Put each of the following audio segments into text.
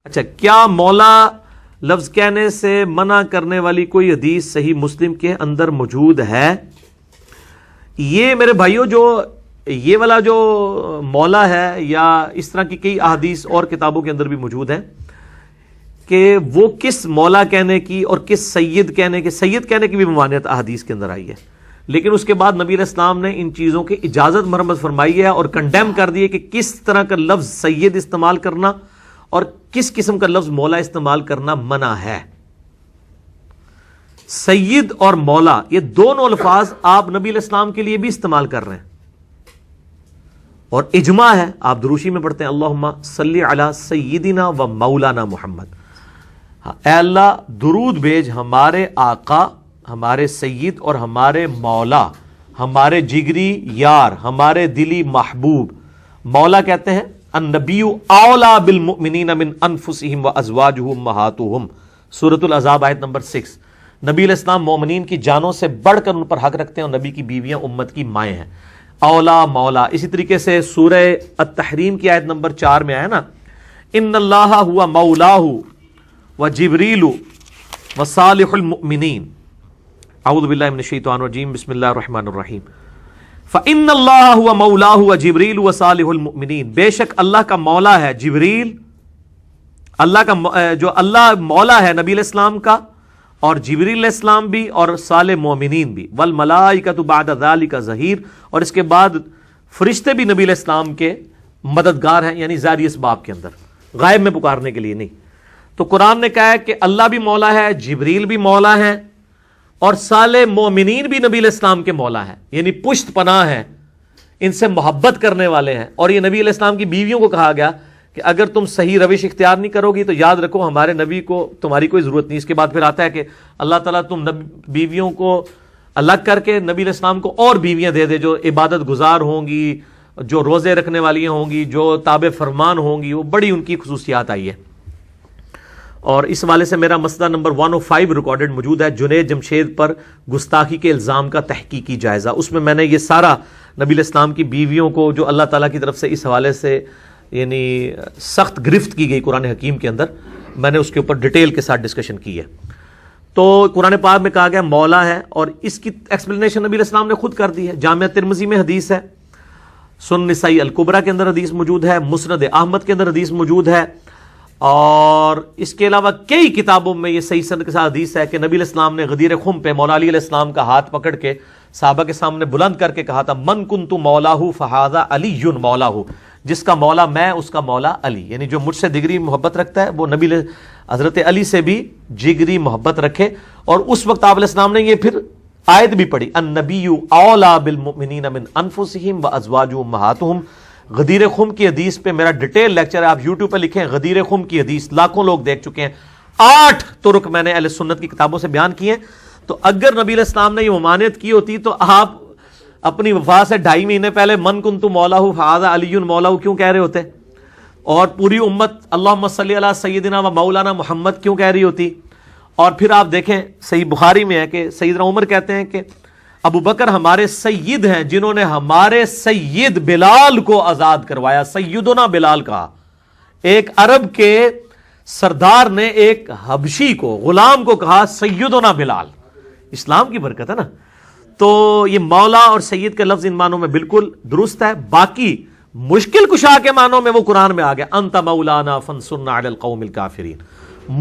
اچھا، کیا مولا لفظ کہنے سے منع کرنے والی کوئی حدیث صحیح مسلم کے اندر موجود ہے؟ یہ میرے بھائیوں، جو یہ والا جو مولا ہے یا اس طرح کی کئی احادیث اور کتابوں کے اندر بھی موجود ہے کہ وہ کس مولا کہنے کی اور کس سید کہنے کی بھی ممانعت احادیث کے اندر آئی ہے، لیکن اس کے بعد نبی علیہ السلام نے ان چیزوں کی اجازت مرمت فرمائی ہے اور کنڈیم کر دی ہے کہ کس طرح کا لفظ سید استعمال کرنا اور کس قسم کا لفظ مولا استعمال کرنا منع ہے۔ سید اور مولا یہ دونوں الفاظ آپ نبی علیہ السلام کے لیے بھی استعمال کر رہے ہیں، اور اجماع ہے، آپ دروشی میں پڑھتے ہیں اللہم صلی علی سیدنا و مولانا محمد، اے اللہ درود بھیج ہمارے آقا، ہمارے سید اور ہمارے مولا، ہمارے جگری یار، ہمارے دلی محبوب۔ مولا کہتے ہیں النبی اولا بالمؤمنین من انفسہم وازواجہ امہاتہم، سورۃ الاحزاب آیت نمبر 6۔ نبی علیہ السلام مومنین کی جانوں سے بڑھ کر ان پر حق رکھتے ہیں، اور نبی کی بیویاں امت کی مائیں ہیں۔ اولا مولا، اسی طریقے سے سورہ التحریم کی آیت نمبر 4 میں آیا نا، ان اللہ ہوا مولاہ وجبریل وصالح المؤمنین۔ اعوذ باللہ من الشیطان الرجیم، بسم اللہ الرحمن الرحیم۔ فَإِنَّ اللَّهَ هُوَ مَوْلَاهُ وَجِبْرِيلُ وَصَالِحُ الْمُؤْمِنِينَ، بے شک اللہ کا مولا ہے جبریل، اللہ کا جو اللہ مولا ہے نبی علیہ السلام کا، اور جبریل علیہ السلام بھی اور صالح مومنین بھی، وَالْمَلَائِكَةُ بَعْدَ ذَلِكَ ظَهِيرٌ، اور اس کے بعد فرشتے بھی نبی علیہ السلام کے مددگار ہیں، یعنی ظاہری اسباب کے اندر، غائب میں پکارنے کے لیے نہیں۔ تو قرآن نے کہا ہے کہ اللہ بھی مولا ہے، جبریل بھی مولا ہے، اور صالح مومنین بھی نبی علیہ السلام کے مولا ہیں، یعنی پشت پناہ ہیں، ان سے محبت کرنے والے ہیں۔ اور یہ نبی علیہ السلام کی بیویوں کو کہا گیا کہ اگر تم صحیح روش اختیار نہیں کرو گی تو یاد رکھو ہمارے نبی کو تمہاری کوئی ضرورت نہیں۔ اس کے بعد پھر آتا ہے کہ اللہ تعالیٰ تم بیویوں کو الگ کر کے نبی علیہ السلام کو اور بیویاں دے دے جو عبادت گزار ہوں گی، جو روزے رکھنے والی ہوں گی، جو تابع فرمان ہوں گی، وہ بڑی ان کی خصوصیات آئی ہے۔ اور اس حوالے سے میرا مسئلہ نمبر 105 ریکارڈڈ موجود ہے، جنید جمشید پر گستاخی کے الزام کا تحقیقی جائزہ۔ اس میں نے یہ سارا نبی علیہ السلام کی بیویوں کو جو اللہ تعالیٰ کی طرف سے اس حوالے سے یعنی سخت گرفت کی گئی قرآن حکیم کے اندر، میں نے اس کے اوپر ڈیٹیل کے ساتھ ڈسکشن کی ہے۔ تو قرآن پاک میں کہا گیا مولا ہے، اور اس کی ایکسپلینیشن نبی علیہ السلام نے خود کر دی ہے۔ جامعہ ترمذی میں حدیث ہے، سنن نسائی الکبریٰ کے اندر حدیث موجود ہے، مسند احمد کے اندر حدیث موجود ہے، اور اس کے علاوہ کئی کتابوں میں یہ صحیح سند کے ساتھ حدیث ہے کہ نبی علیہ السلام نے غدیر خم پہ مولا علی علیہ السلام کا ہاتھ پکڑ کے صحابہ کے سامنے بلند کر کے کہا تھا من کنت مولاہ فہذا علی مولاہ، جس کا مولا میں اس کا مولا علی، یعنی جو مجھ سے جگری محبت رکھتا ہے وہ نبی حضرت علی سے بھی جگری محبت رکھے۔ اور اس وقت آپ علیہ السلام نے یہ پھر آیت بھی پڑھی النبی اولا بالمؤمنین من انفسہم وازواجہ امہاتہم۔ غدیر خم کی حدیث پہ میرا ڈیٹیل لیکچر ہے، آپ یوٹیوب پہ لکھیں غدیر خم کی حدیث، لاکھوں لوگ دیکھ چکے ہیں، 8 طرق میں نے اہل سنت کی کتابوں سے بیان کیے ہیں۔ تو اگر نبی علیہ السلام نے یہ ممانعت کی ہوتی تو آپ اپنی وفات سے 2.5 مہینے پہلے من کنت مولاہ فہذا علی مولاہ کیوں کہہ رہے ہوتے، اور پوری امت اللہم صلی علی سیدنا و مولانا محمد کیوں کہہ رہی ہوتی۔ اور پھر آپ دیکھیں صحیح بخاری میں ہے کہ سیدنا عمر کہتے ہیں کہ ابو بکر ہمارے سید ہیں جنہوں نے ہمارے سید بلال کو آزاد کروایا، سیدنا بلال کہا۔ ایک عرب کے سردار نے ایک حبشی کو، غلام کو کہا سیدنا بلال۔ اسلام کی برکت ہے نا۔ تو یہ مولا اور سید کے لفظ ان معنوں میں بالکل درست ہے۔ باقی مشکل کشا کے معنوں میں وہ قرآن میں آ گیا انت مولانا فانصرنا علی القوم الکافرین۔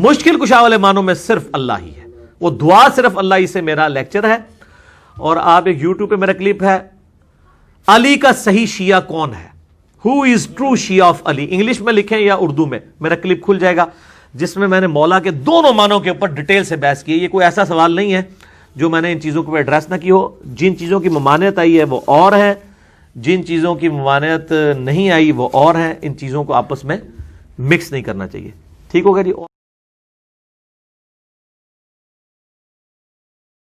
مشکل کشا والے معنوں میں صرف اللہ ہی ہے، وہ دعا صرف اللہ ہی سے میرا لیکچر ہے۔ اور آپ ایک یوٹیوب پہ میرا کلپ ہے علی کا صحیح شیعہ کون ہے، who is true Shia of Ali, English میں لکھیں یا اردو میں، میرا کلپ کھل جائے گا جس میں نے مولا کے دونوں معنوں کے اوپر ڈیٹیل سے بحث کی ہے۔ یہ کوئی ایسا سوال نہیں ہے جو میں نے ان چیزوں کو ایڈریس نہ کی ہو۔ جن چیزوں کی ممانعت آئی ہے وہ اور ہے، جن چیزوں کی ممانعت نہیں آئی وہ اور ہیں۔ ان چیزوں کو آپس میں مکس نہیں کرنا چاہیے۔ ٹھیک ہوگا جی؟